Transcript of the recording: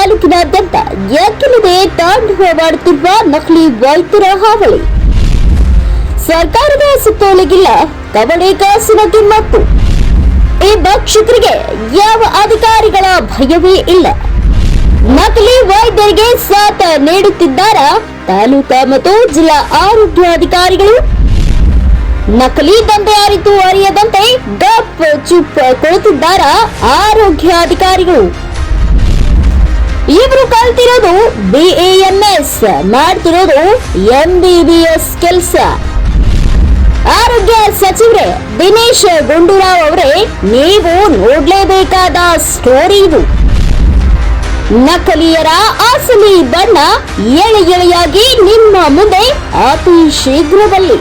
ತಾಲೂಕಿನಾದ್ಯಂತ ಎಕ್ಕಿಲ್ಲದೆ ತಾಂಡವವಾಡುತ್ತಿರುವ ನಕಲಿ ವೈದ್ಯರ ಹಾವಳಿ. ಸರ್ಕಾರದ ಸುತ್ತೋಲೆಗಿಲ್ಲ ಕವಡೆ ಕಾಸಿನ ಕಿಮ್ಮತ್ತು. ಈ ಭಕ್ಷಕರಿಗೆ ಯಾವ ಅಧಿಕಾರಿಗಳ ಭಯವೇ ಇಲ್ಲ. ನಕಲಿ ವೈದ್ಯರಿಗೆ ಸಾಥ ನೀಡುತ್ತಿದ್ದಾರಾ ತಾಲೂಕಾ ಮತ್ತು ಜಿಲ್ಲಾ ಆರೋಗ್ಯಾಧಿಕಾರಿಗಳು? ನಕಲಿ ದಂಧೆ ಅರಿತು ಅರಿಯದಂತೆ ಗಪ್ ಚುಪ್ ಕುಳಿತಿದ್ದಾರಾ ಆರೋಗ್ಯಾಧಿಕಾರಿಗಳು? ಇವರು ಕಲ್ತಿರೋದು BAMS, ಮಾಡ್ತಿರೋದು MBBS ಕೆಲಸ. ಆರೋಗ್ಯ ಸಚಿವರೇ ದಿನೇಶ್ ಗುಂಡೂರಾವ್ ಅವರೇ, ನೀವು ನೋಡ್ಲೇಬೇಕಾದ ಸ್ಟೋರಿ ಇದು. ನಕಲಿಯರ ಅಸಲಿ ಬಣ್ಣ ಎಳೆ ಎಳೆಯಾಗಿ ನಿಮ್ಮ ಮುಂದೆ ಅತಿ ಶೀಘ್ರದಲ್ಲಿ.